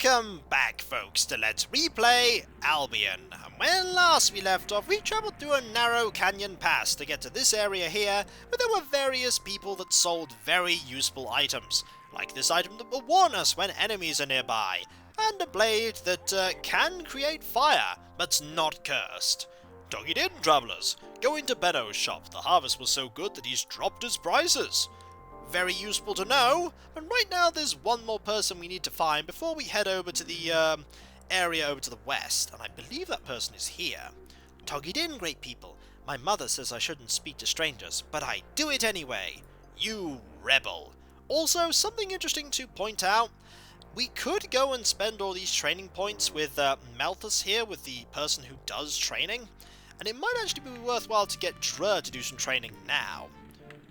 Welcome back, folks, to Let's Replay Albion. And when last we left off, we travelled through a narrow canyon pass to get to this area here, where there were various people that sold very useful items, like this item that will warn us when enemies are nearby, and a blade that can create fire, but's not cursed. Dog it in, travellers. Go into Benno's shop. The harvest was so good that he's dropped his prices. Very useful to know, and right now there's one more person we need to find before we head over to the area over to the west, and I believe that person is here. Tog it in, great people. My mother says I shouldn't speak to strangers, but I do it anyway. You rebel. Also, something interesting to point out, we could go and spend all these training points with Malthus here, with the person who does training, and it might actually be worthwhile to get Drer to do some training now.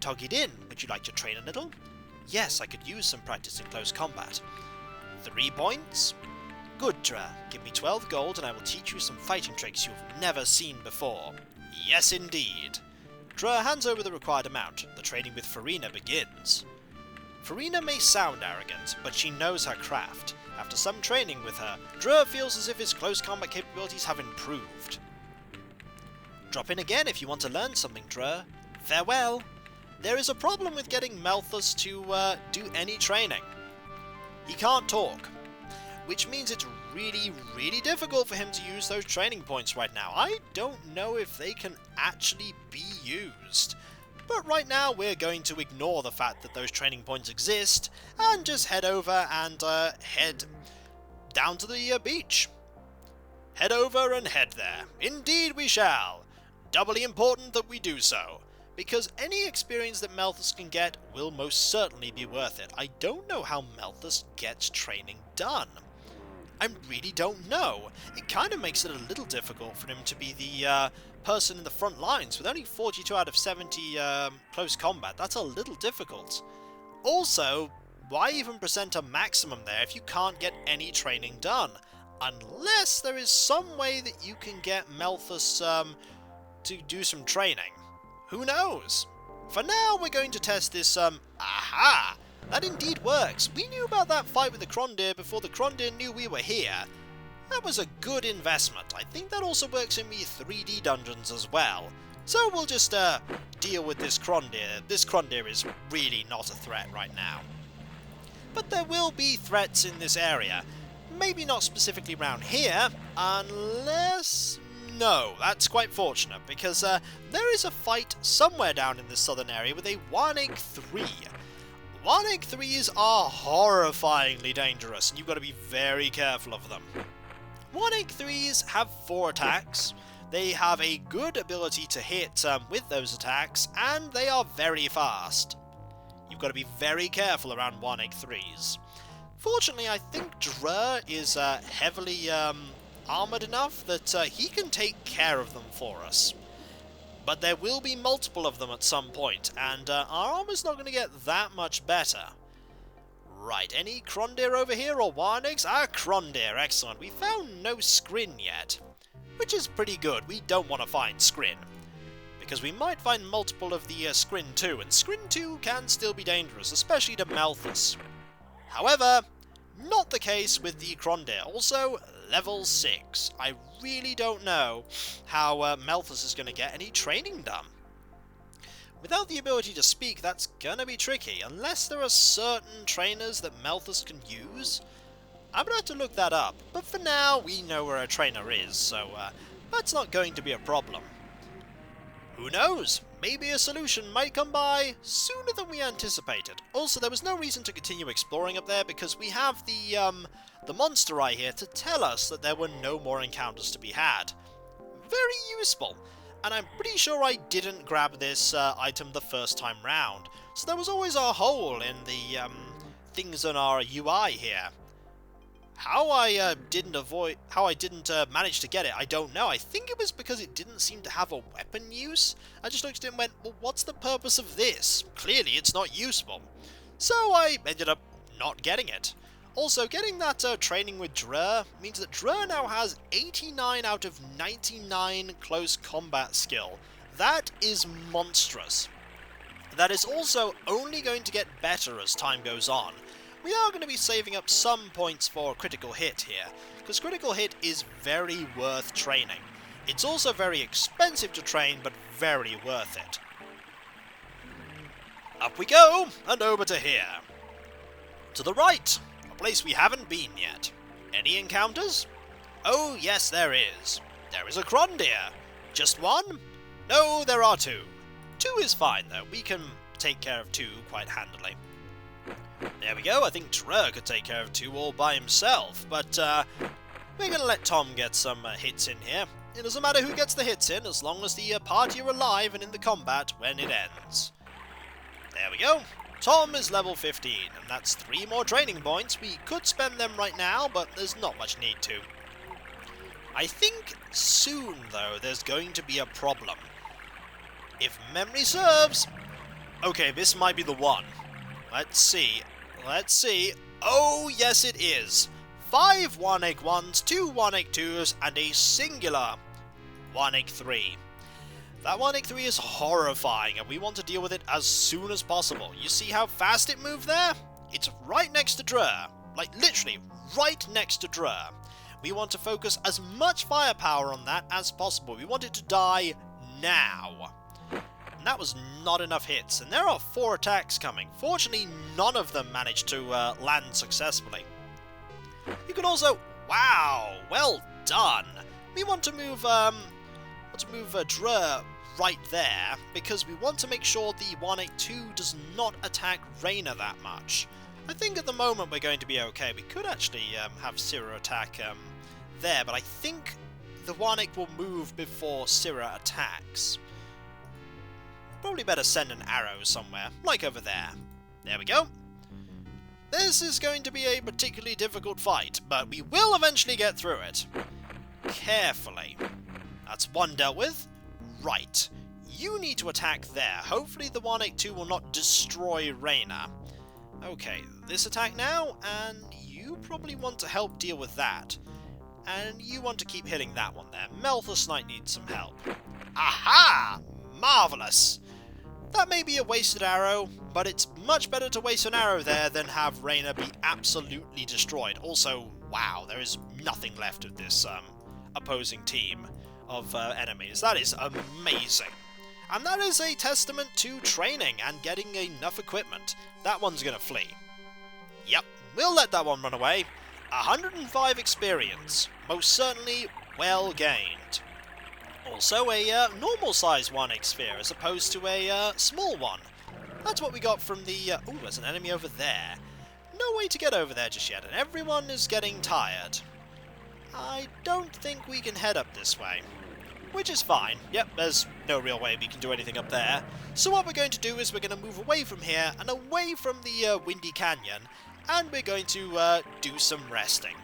Tog it in, would you like to train a little? Yes, I could use some practice in close combat. 3 points? Good, Drer. Give me 12 gold and I will teach you some fighting tricks you've never seen before. Yes, indeed. Drer hands over the required amount. The training with Farina begins. Farina may sound arrogant, but she knows her craft. After some training with her, Drer feels as if his close combat capabilities have improved. Drop in again if you want to learn something, Drer. Farewell. There is a problem with getting Malthus to do any training. He can't talk, which means it's really difficult for him to use those training points right now. I don't know if they can actually be used. But right now we're going to ignore the fact that those training points exist and just head over and head down to the beach. Head over and head there. Indeed we shall. Doubly important that we do so, because any experience that Malthus can get will most certainly be worth it. I don't know how Malthus gets training done. I really don't know. It kind of makes it a little difficult for him to be the person in the front lines. With only 42 out of 70 close combat, that's a little difficult. Also, why even present a maximum there if you can't get any training done? Unless there is some way that you can get Malthus to do some training. Who knows? For now, we're going to test this, aha! That indeed works. We knew about that fight with the Krondir before the Krondir knew we were here. That was a good investment. I think that also works in the 3D dungeons as well. So we'll just, deal with this Krondir. This Krondir is really not a threat right now. But there will be threats in this area. Maybe not specifically around here, unless... No, that's quite fortunate, because there is a fight somewhere down in this southern area with a Warnig 3. Warnig 3s are horrifyingly dangerous, and you've got to be very careful of them. Warnig 3s have 4 attacks, they have a good ability to hit with those attacks, and they are very fast. You've got to be very careful around Warnig 3s. Fortunately, I think Drer is heavily armoured enough that he can take care of them for us. But there will be multiple of them at some point, and our armour's not going to get that much better. Right, any Krondir over here or Warnigs? Ah, Krondir, excellent. We found no Skrin yet, which is pretty good. We don't want to find Skrin, because we might find multiple of the Skrin 2, and Skrin 2 can still be dangerous, especially to Malthus. However, not the case with the Krondir. Also, level 6. I really don't know how Malthus is going to get any training done. Without the ability to speak, that's going to be tricky, unless there are certain trainers that Malthus can use. I'm going to have to look that up, but for now, we know where a trainer is, so that's not going to be a problem. Who knows? Maybe a solution might come by sooner than we anticipated. Also, there was no reason to continue exploring up there because we have the monster eye here to tell us that there were no more encounters to be had. Very useful. And I'm pretty sure I didn't grab this item the first time round. So there was always a hole in the things on our UI here. How I didn't manage to get it, I don't know. I think it was because it didn't seem to have a weapon use. I just looked at it and went, well, what's the purpose of this? Clearly it's not useful. So I ended up not getting it. Also, getting that training with Drer means that Drer now has 89 out of 99 close combat skill. That is monstrous. That is also only going to get better as time goes on. We are going to be saving up some points for critical hit here, because critical hit is very worth training. It's also very expensive to train, but very worth it. Up we go, and over to here. To the right, a place we haven't been yet. Any encounters? Oh yes, there is. There is a Crondir. Just one? No, there are two. Two is fine though, we can take care of two quite handily. There we go, I think Trur could take care of two all by himself, but we're going to let Tom get some hits in here. It doesn't matter who gets the hits in, as long as the party are alive and in the combat when it ends. There we go. Tom is level 15, and that's 3 more training points. We could spend them right now, but there's not much need to. I think soon, though, there's going to be a problem. If memory serves... Okay, this might be the one. Let's see. Let's see. Oh, yes it is. 5 1-egg-1s, 2 1-egg-2s, and a singular 1-egg-3. That 1-egg-3 is horrifying, and we want to deal with it as soon as possible. You see how fast it moved there? It's right next to Drur. Like, literally, right next to Drur. We want to focus as much firepower on that as possible. We want it to die now. And that was not enough hits, and there are 4 attacks coming. Fortunately, none of them managed to land successfully. You can also... Wow! Well done! We want to move, Drur right there, because we want to make sure the 182 does not attack Reyna that much. I think at the moment we're going to be okay. We could actually have Syrah attack there, but I think the 1-8 will move before Syrah attacks. Probably better send an arrow somewhere, like over there. There we go. This is going to be a particularly difficult fight, but we will eventually get through it. Carefully. That's one dealt with. Right. You need to attack there. Hopefully the 182 will not destroy Reyna. Okay, this attack now, and you probably want to help deal with that. And you want to keep hitting that one there. Melthus Knight needs some help. Aha! Marvellous! That may be a wasted arrow, but it's much better to waste an arrow there than have Reyna be absolutely destroyed. Also, wow, there is nothing left of this opposing team of enemies. That is amazing. And that is a testament to training and getting enough equipment. That one's gonna flee. Yep, we'll let that one run away. 105 experience. Most certainly well gained. Also a normal size 1-egg sphere as opposed to a small one. That's what we got from the... oh, there's an enemy over there. No way to get over there just yet, and everyone is getting tired. I don't think we can head up this way. Which is fine. Yep, there's no real way we can do anything up there. So what we're going to do is we're going to move away from here and away from the Windy Canyon, and we're going to do some resting.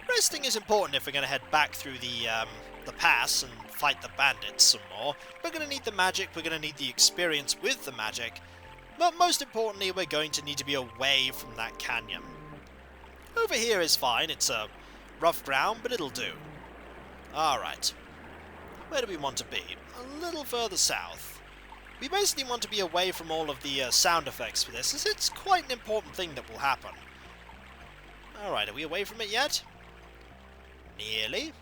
Resting is important if we're going to head back through the pass and fight the bandits some more. We're going to need the magic, we're going to need the experience with the magic, but most importantly we're going to need to be away from that canyon. Over here is fine, it's a rough ground, but it'll do. Alright. Where do we want to be? A little further south. We basically want to be away from all of the sound effects for this, as it's quite an important thing that will happen. Alright, are we away from it yet? Nearly.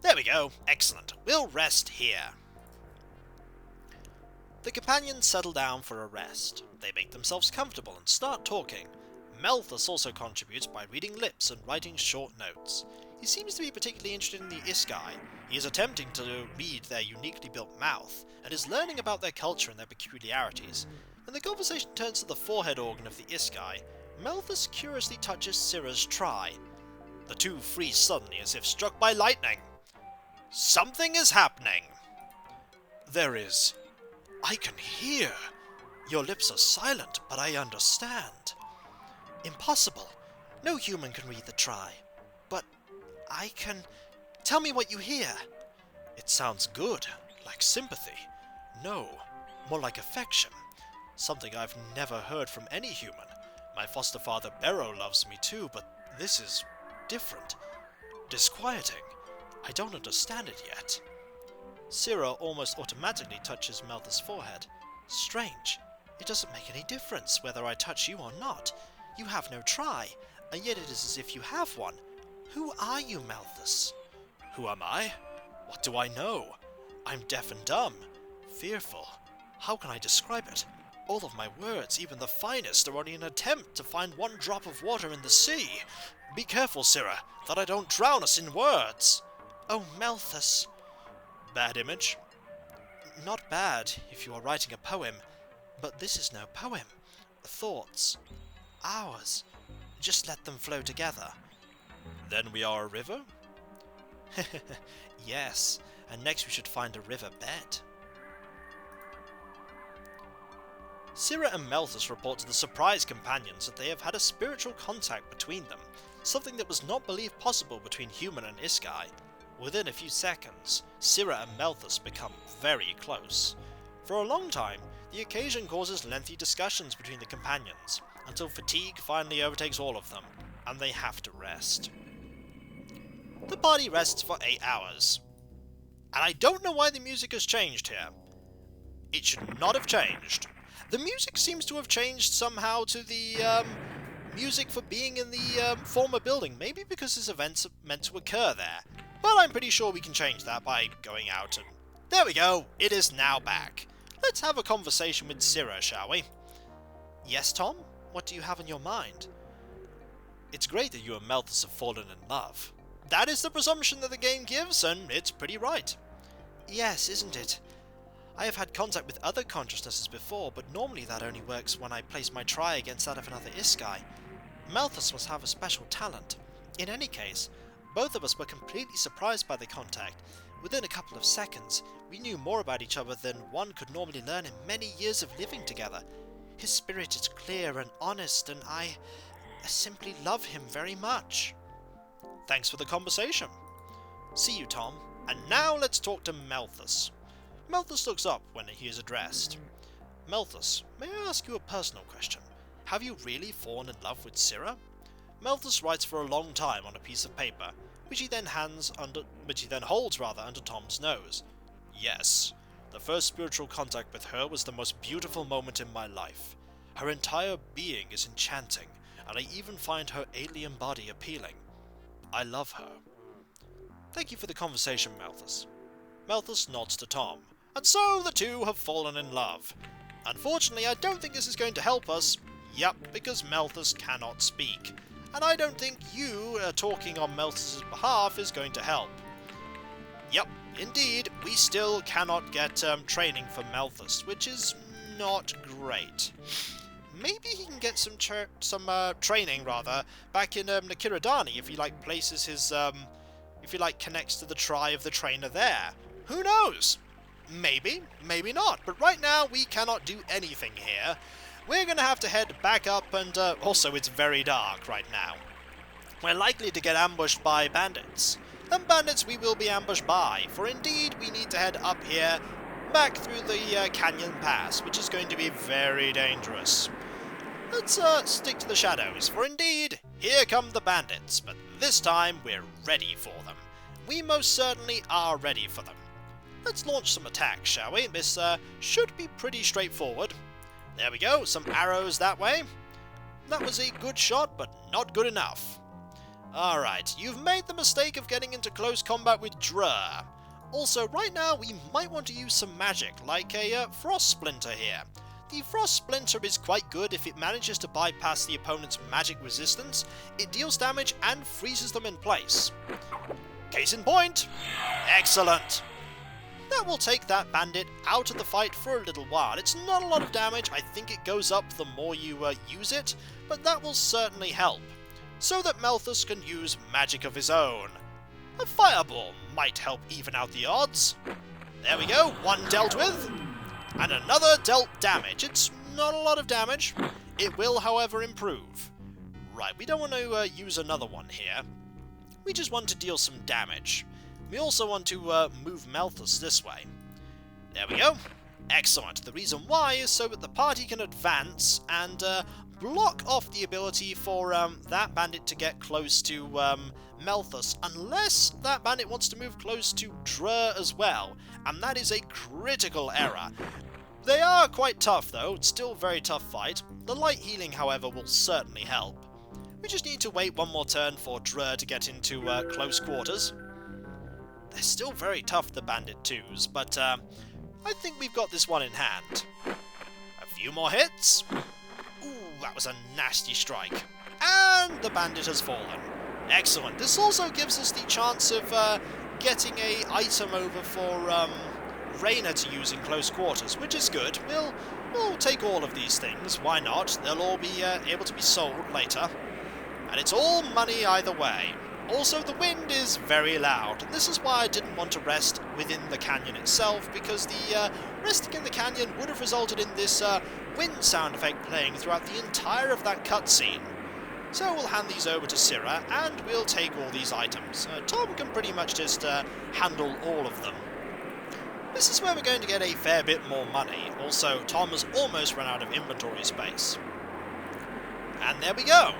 There we go. Excellent. We'll rest here. The companions settle down for a rest. They make themselves comfortable and start talking. Melthus also contributes by reading lips and writing short notes. He seems to be particularly interested in the Iskai. He is attempting to read their uniquely built mouth, and is learning about their culture and their peculiarities. When the conversation turns to the forehead organ of the Iskai, Melthus curiously touches Syrah's tri. The two freeze suddenly as if struck by lightning. Something is happening! There is. I can hear. Your lips are silent, but I understand. Impossible. No human can read the tri. But I can... Tell me what you hear. It sounds good, like sympathy. No, more like affection. Something I've never heard from any human. My foster father Barrow loves me too, but this is different. Disquieting. I don't understand it yet. Syrah almost automatically touches Melthus' forehead. Strange. It doesn't make any difference whether I touch you or not. You have no try, and yet it is as if you have one. Who are you, Malthus? Who am I? What do I know? I'm deaf and dumb. Fearful. How can I describe it? All of my words, even the finest, are only an attempt to find one drop of water in the sea. Be careful, Sirrah, that I don't drown us in words. Oh, Malthus. Bad image? Not bad, if you are writing a poem. But this is no poem. Thoughts. Ours. Just let them flow together. Then we are a river? Yes, and next we should find a river bed. Sirrah and Malthus report to the surprised companions that they have had a spiritual contact between them, something that was not believed possible between human and Iskai. Within a few seconds, Sirrah and Malthus become very close. For a long time, the occasion causes lengthy discussions between the companions, until fatigue finally overtakes all of them, and they have to rest. The party rests for 8 hours. And I don't know why the music has changed here. It should not have changed. The music seems to have changed somehow to the music for being in the former building, maybe because this event's meant to occur there. But I'm pretty sure we can change that by going out and... There we go, it is now back. Let's have a conversation with Sirrah, shall we? Yes, Tom? What do you have in your mind? It's great that you and Malthus have fallen in love. That is the presumption that the game gives, and it's pretty right. Yes, isn't it? I have had contact with other consciousnesses before, but normally that only works when I place my try against that of another Iskai. Malthus must have a special talent. In any case, both of us were completely surprised by the contact. Within a couple of seconds, we knew more about each other than one could normally learn in many years of living together. His spirit is clear and honest, and I simply love him very much. Thanks for the conversation. See you, Tom. And now let's talk to Malthus. Malthus looks up when he is addressed. Malthus, may I ask you a personal question? Have you really fallen in love with Sirrah? Malthus writes for a long time on a piece of paper, which he then holds under Tom's nose. Yes, the first spiritual contact with her was the most beautiful moment in my life. Her entire being is enchanting, and I even find her alien body appealing. I love her. Thank you for the conversation, Malthus. Malthus nods to Tom, and so the two have fallen in love. Unfortunately, I don't think this is going to help us. Yup, because Malthus cannot speak. And I don't think you talking on Malthus's behalf is going to help. Yup, indeed, we still cannot get training for Malthus, which is not great. Maybe he can get some training back in Nakiradani if he places his if he connects to the try of the trainer there. Who knows? Maybe, maybe not. But right now we cannot do anything here. We're gonna have to head back up, and also it's very dark right now. We're likely to get ambushed by bandits. And bandits we will be ambushed by, for indeed we need to head up here, back through the canyon pass, which is going to be very dangerous. Let's stick to the shadows, for indeed, here come the bandits, but this time we're ready for them. We most certainly are ready for them. Let's launch some attacks, shall we? This should be pretty straightforward. There we go, some arrows that way. That was a good shot, but not good enough. Alright, you've made the mistake of getting into close combat with Drur. Also, right now we might want to use some magic, like a Frost Splinter here. The Frost Splinter is quite good if it manages to bypass the opponent's magic resistance. It deals damage and freezes them in place. Case in point. Excellent. That will take that bandit out of the fight for a little while. It's not a lot of damage. I think it goes up the more you use it, but that will certainly help. So that Malthus can use magic of his own. A fireball might help even out the odds. There we go, one dealt with. And another dealt damage. It's not a lot of damage. It will, however, improve. Right, we don't want to use another one here. We just want to deal some damage. We also want to move Malthus this way. There we go. Excellent. The reason why is so that the party can advance and block off the ability for that bandit to get close to Malthus, unless that bandit wants to move close to Drur as well, and that is a critical error. They are quite tough though, it's still a very tough fight. The light healing, however, will certainly help. We just need to wait one more turn for druid to get into close quarters. They're still very tough, the bandit 2s, but I think we've got this one in hand. A few more hits. Ooh, that was a nasty strike. And the bandit has fallen. Excellent. This also gives us the chance of getting a item over for Reyna to use in close quarters, which is good. We'll take all of these things. Why not? They'll all be able to be sold later. And it's all money either way. Also, the wind is very loud, and this is why I didn't want to rest within the canyon itself, because the resting in the canyon would have resulted in this wind sound effect playing throughout the entire of that cutscene. So we'll hand these over to Syrah, and we'll take all these items. Tom can pretty much just handle all of them. This is where we're going to get a fair bit more money. Also, Tom has almost run out of inventory space. And there we go.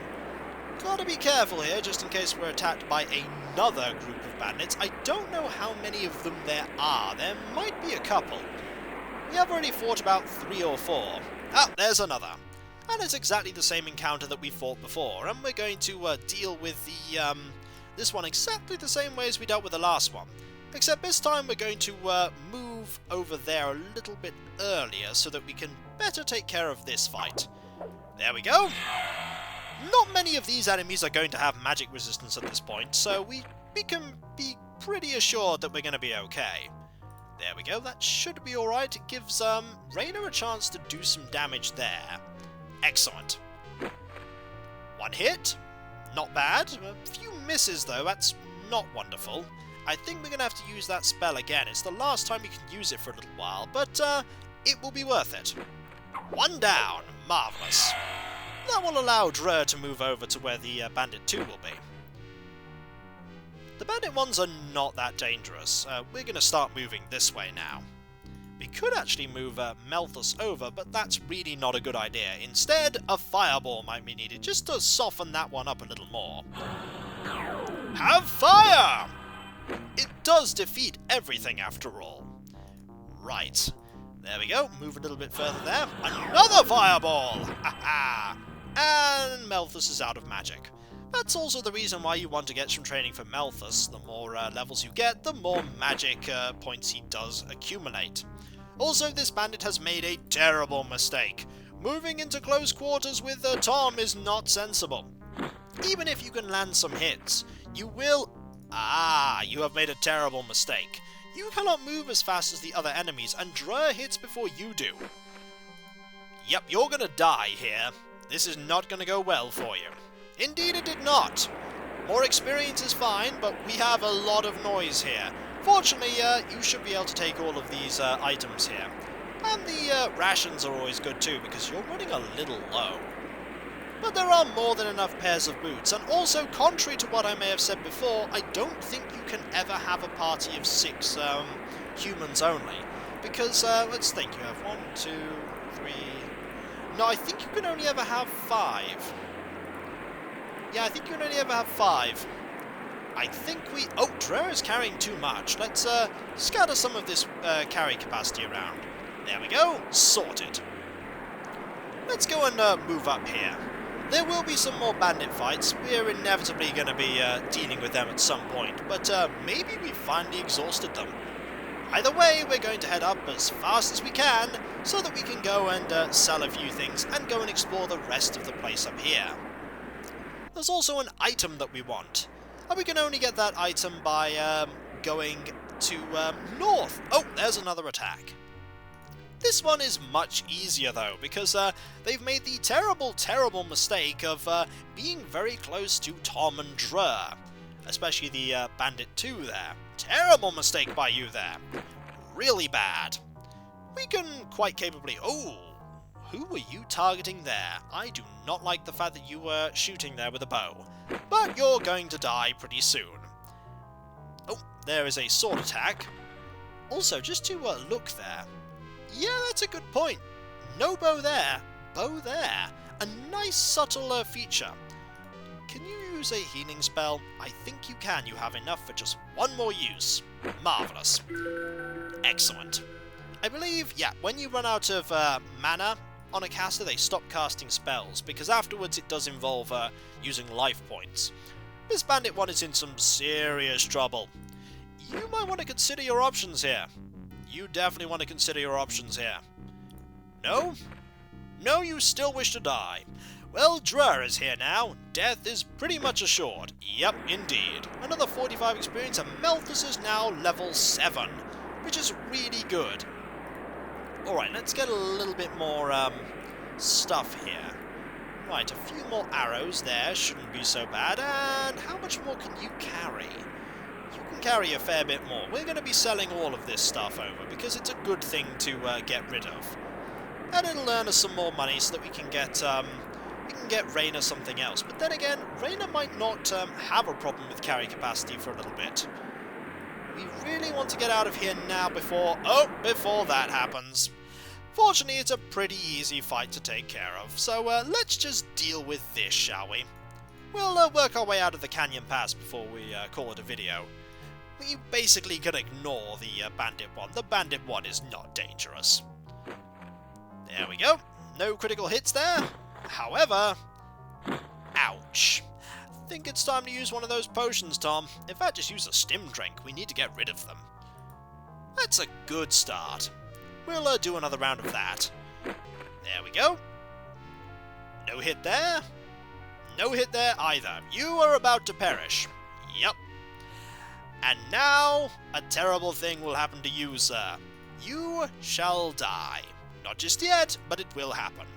Gotta be careful here, just in case we're attacked by another group of bandits. I don't know how many of them there are. There might be a couple. We have already fought about 3 or 4. Ah, there's another. And it's exactly the same encounter that we fought before, and we're going to deal with the this one exactly the same way as we dealt with the last one. Except this time we're going to move over there a little bit earlier so that we can better take care of this fight. There we go. Not many of these enemies are going to have magic resistance at this point, so we can be pretty assured that we're going to be okay. There we go, that should be alright. It gives Reyna a chance to do some damage there. Excellent. One hit, not bad. A few misses though, that's not wonderful. I think we're going to have to use that spell again. It's the last time we can use it for a little while, but it will be worth it. One down, marvellous. That will allow Druid to move over to where the Bandit 2 will be. The Bandit 1s are not that dangerous. We're going to start moving this way now. We could actually move Malthus over, but that's really not a good idea. Instead, a fireball might be needed, just to soften that one up a little more. Have fire! It does defeat everything after all. Right. There we go. Move a little bit further there. Another fireball! Ha ha! And Malthus is out of magic. That's also the reason why you want to get some training for Malthus. The more levels you get, the more magic points he does accumulate. Also, this bandit has made a terrible mistake. Moving into close quarters with Tom is not sensible. Even if you can land some hits, you will... Ah, you have made a terrible mistake. You cannot move as fast as the other enemies, and Drer hits before you do. Yep, you're gonna die here. This is not gonna go well for you. Indeed it did not. More experience is fine, but we have a lot of noise here. Fortunately, you should be able to take all of these items here. And the rations are always good too, because you're running a little low. But there are more than enough pairs of boots, and also, contrary to what I may have said before, I don't think you can ever have a party of 6 humans only. Because, let's think, you have 1, 2, 3... No, I think you can only ever have 5. Yeah, I think you can only ever have 5. I think we... Oh, Drer is carrying too much. Let's scatter some of this carry capacity around. There we go. Sorted. Let's go and move up here. There will be some more bandit fights. We're inevitably going to be dealing with them at some point, but maybe we finally exhausted them. Either way, we're going to head up as fast as we can, so that we can go and sell a few things and go and explore the rest of the place up here. There's also an item that we want, and we can only get that item by going to north. Oh, there's another attack. This one is much easier though, because they've made the terrible mistake of being very close to Tom and Drer. Especially the Bandit 2 there. Terrible mistake by you there. Really bad. We can quite capably... Oh, who were you targeting there? I do not like the fact that you were shooting there with a bow. But you're going to die pretty soon. Oh, there is a sword attack. Also, just to look there... Yeah, that's a good point. No bow there, bow there. A nice subtle feature. Can you use a healing spell? I think you can. You have enough for just one more use. Marvellous. Excellent. I believe, yeah, when you run out of mana on a caster, they stop casting spells, because afterwards it does involve using life points. This bandit one is in some serious trouble. You might want to consider your options here. You definitely want to consider your options here. No? No, you still wish to die. Well, Drer is here now. Death is pretty much assured. Yep, indeed. Another 45 experience, and Malthus is now level 7, which is really good. Alright, let's get a little bit more stuff here. Right, a few more arrows there, shouldn't be so bad. And how much more can you carry? You can carry a fair bit more. We're going to be selling all of this stuff over, because it's a good thing to get rid of. And it'll earn us some more money so that we can get Reyna something else. But then again, Reyna might not have a problem with carry capacity for a little bit. We really want to get out of here now before that happens. Fortunately, it's a pretty easy fight to take care of, so let's just deal with this, shall we? We'll work our way out of the Canyon Pass before we call it a video. We basically can ignore the Bandit one. The Bandit one is not dangerous. There we go. No critical hits there. However, ouch. I think it's time to use one of those potions, Tom. In fact, just use a stim drink. We need to get rid of them. That's a good start. We'll do another round of that. There we go. No hit there. No hit there either. You are about to perish. Yep. And now, a terrible thing will happen to you, sir. You shall die. Not just yet, but it will happen.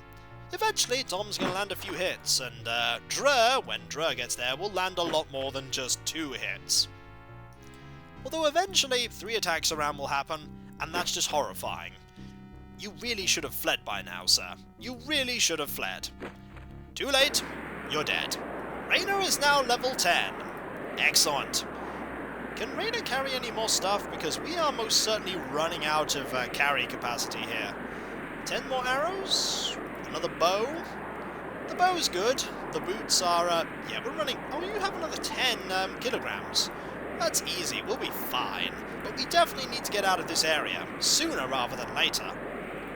Eventually, Tom's going to land a few hits, and Drer, when Drer gets there, will land a lot more than just 2 hits. Although eventually, 3 attacks around will happen, and that's just horrifying. You really should have fled by now, sir. You really should have fled. Too late. You're dead. Reyna is now level 10. Excellent. Can Reyna carry any more stuff? Because we are most certainly running out of carry capacity here. 10 more arrows? Another bow? The bow is good. The boots are, yeah, we're running... Oh, you have another 10 kilograms. That's easy. We'll be fine. But we definitely need to get out of this area. Sooner rather than later.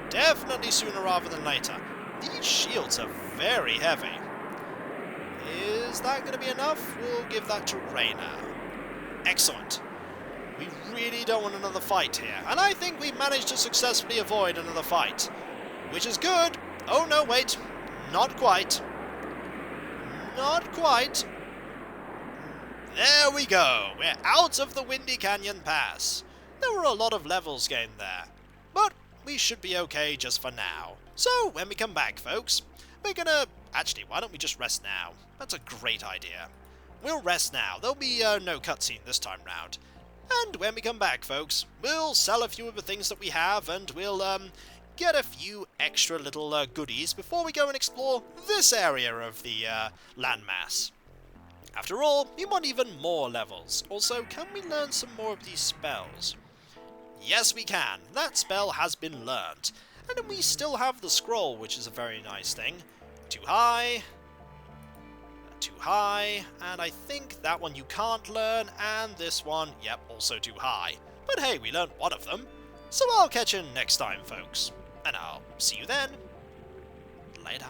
Definitely sooner rather than later. These shields are very heavy. Is that going to be enough? We'll give that to Reyna. Excellent. We really don't want another fight here. And I think we've managed to successfully avoid another fight. Which is good. Oh no, wait. Not quite. Not quite. There we go. We're out of the Windy Canyon Pass. There were a lot of levels gained there. But we should be okay just for now. So, when we come back, folks, we're gonna... Actually, why don't we just rest now? That's a great idea. We'll rest now. There'll be no cutscene this time round. And when we come back, folks, we'll sell a few of the things that we have, and we'll get a few extra little goodies before we go and explore this area of the landmass. After all, we want even more levels. Also, can we learn some more of these spells? Yes, we can. That spell has been learnt. And we still have the scroll, which is a very nice thing. Too high. Too high. And I think that one you can't learn. And this one, yep, also too high. But hey, we learned one of them. So I'll catch you next time, folks. And I'll see you then. Later.